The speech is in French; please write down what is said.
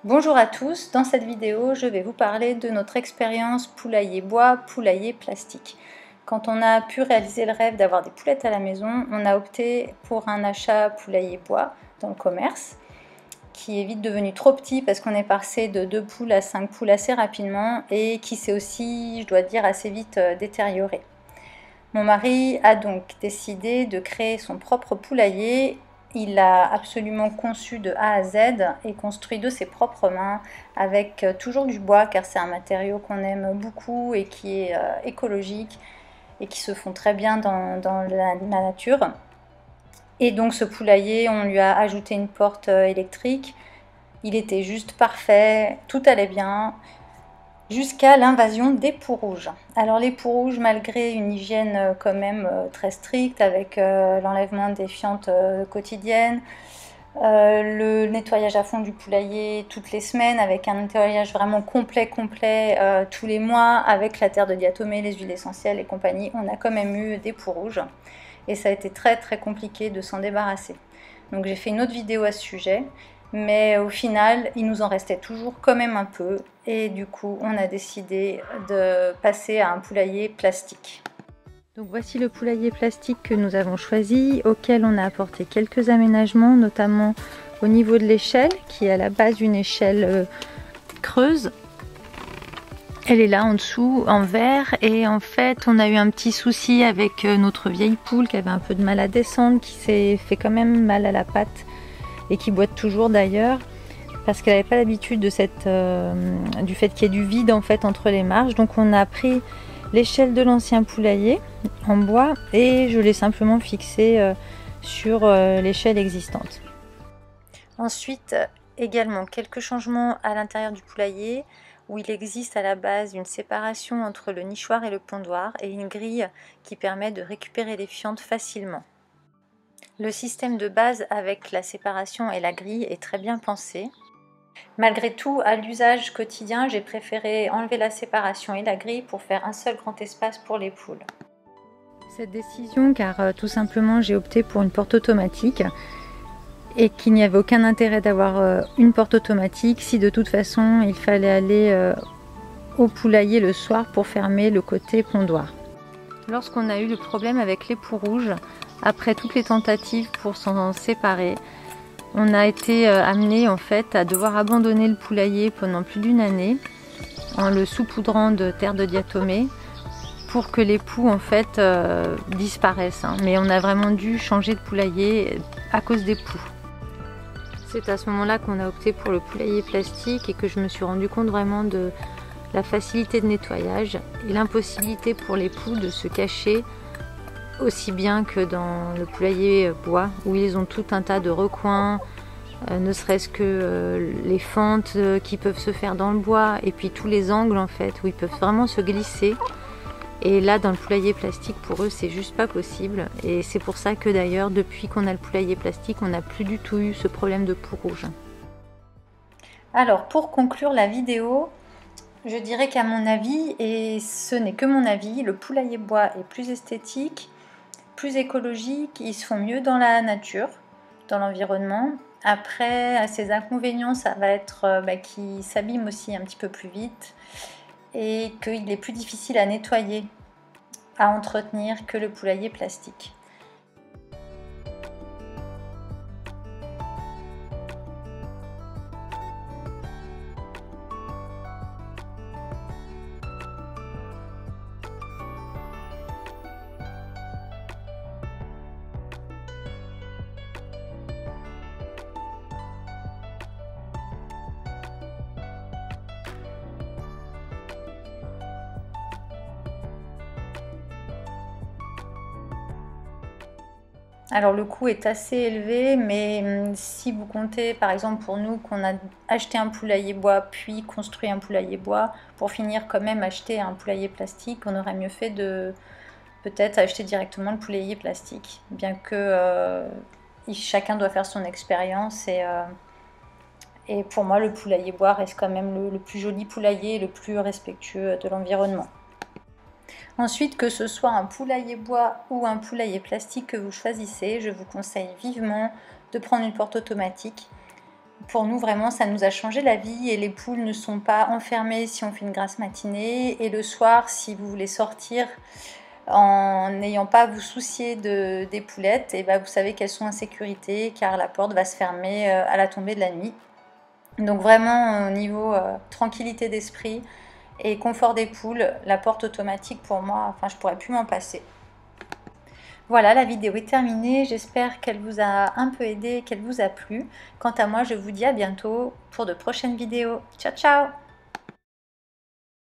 Bonjour à tous, dans cette vidéo je vais vous parler de notre expérience poulailler bois, poulailler plastique. Quand on a pu réaliser le rêve d'avoir des poulettes à la maison, on a opté pour un achat poulailler bois dans le commerce, qui est vite devenu trop petit parce qu'on est passé de 2 poules à 5 poules assez rapidement et qui s'est aussi, je dois dire, assez vite détérioré. Mon mari a donc décidé de créer son propre poulailler. Il l'a absolument conçu de A à Z et construit de ses propres mains avec toujours du bois car c'est un matériau qu'on aime beaucoup et qui est écologique et qui se fond très bien dans la nature. Et donc ce poulailler, on lui a ajouté une porte électrique. Il était juste parfait, tout allait bien, jusqu'à l'invasion des poux rouges. Alors les poux rouges, malgré une hygiène quand même très stricte avec l'enlèvement des fientes quotidiennes, le nettoyage à fond du poulailler toutes les semaines avec un nettoyage vraiment complet tous les mois avec la terre de diatomée, les huiles essentielles et compagnie, on a quand même eu des poux rouges et ça a été très compliqué de s'en débarrasser. Donc j'ai fait une autre vidéo à ce sujet. Mais au final, il nous en restait toujours quand même un peu et du coup, on a décidé de passer à un poulailler plastique. Donc voici le poulailler plastique que nous avons choisi, auquel on a apporté quelques aménagements, notamment au niveau de l'échelle, qui est à la base une échelle creuse. Elle est là en dessous, en verre, et en fait, on a eu un petit souci avec notre vieille poule qui avait un peu de mal à descendre, qui s'est fait quand même mal à la patte et qui boite toujours d'ailleurs parce qu'elle n'avait pas l'habitude de du fait qu'il y ait du vide en fait entre les marches. Donc on a pris l'échelle de l'ancien poulailler en bois et je l'ai simplement fixée sur l'échelle existante. Ensuite, également quelques changements à l'intérieur du poulailler où il existe à la base une séparation entre le nichoir et le pondoir et une grille qui permet de récupérer les fientes facilement. Le système de base avec la séparation et la grille est très bien pensé. Malgré tout, à l'usage quotidien, j'ai préféré enlever la séparation et la grille pour faire un seul grand espace pour les poules. Cette décision, car tout simplement j'ai opté pour une porte automatique et qu'il n'y avait aucun intérêt d'avoir une porte automatique si de toute façon il fallait aller au poulailler le soir pour fermer le côté pondoir. Lorsqu'on a eu le problème avec les poux rouges, après toutes les tentatives pour s'en séparer, on a été amené en fait à devoir abandonner le poulailler pendant plus d'une année en le saupoudrant de terre de diatomée pour que les poux en fait disparaissent. Mais on a vraiment dû changer de poulailler à cause des poux. C'est à ce moment-là qu'on a opté pour le poulailler plastique et que je me suis rendu compte vraiment de la facilité de nettoyage et l'impossibilité pour les poux de se cacher aussi bien que dans le poulailler bois où ils ont tout un tas de recoins, ne serait-ce que les fentes qui peuvent se faire dans le bois et puis tous les angles en fait où ils peuvent vraiment se glisser. Et là dans le poulailler plastique pour eux c'est juste pas possible et c'est pour ça que d'ailleurs depuis qu'on a le poulailler plastique on n'a plus du tout eu ce problème de poux rouge. Alors pour conclure la vidéo, je dirais qu'à mon avis, et ce n'est que mon avis, le poulailler bois est plus esthétique, plus écologique, ils se font mieux dans la nature, dans l'environnement. Après, à ses inconvénients, ça va être qu'il s'abîme aussi un petit peu plus vite et qu'il est plus difficile à nettoyer, à entretenir que le poulailler plastique. Alors le coût est assez élevé, mais si vous comptez par exemple pour nous qu'on a acheté un poulailler bois puis construit un poulailler bois, pour finir quand même acheter un poulailler plastique, on aurait mieux fait de peut-être acheter directement le poulailler plastique, bien que chacun doit faire son expérience et pour moi le poulailler bois reste quand même le plus joli poulailler et le plus respectueux de l'environnement. Ensuite, que ce soit un poulailler bois ou un poulailler plastique que vous choisissez, je vous conseille vivement de prendre une porte automatique. Pour nous, vraiment, ça nous a changé la vie et les poules ne sont pas enfermées si on fait une grasse matinée. Et le soir, si vous voulez sortir en n'ayant pas à vous soucier des poulettes, et ben vous savez qu'elles sont en sécurité car la porte va se fermer à la tombée de la nuit. Donc vraiment, au niveau tranquillité d'esprit et confort des poules, la porte automatique pour moi, enfin je pourrais plus m'en passer. Voilà, la vidéo est terminée, j'espère qu'elle vous a un peu aidé, qu'elle vous a plu. Quant à moi, je vous dis à bientôt pour de prochaines vidéos. Ciao ciao!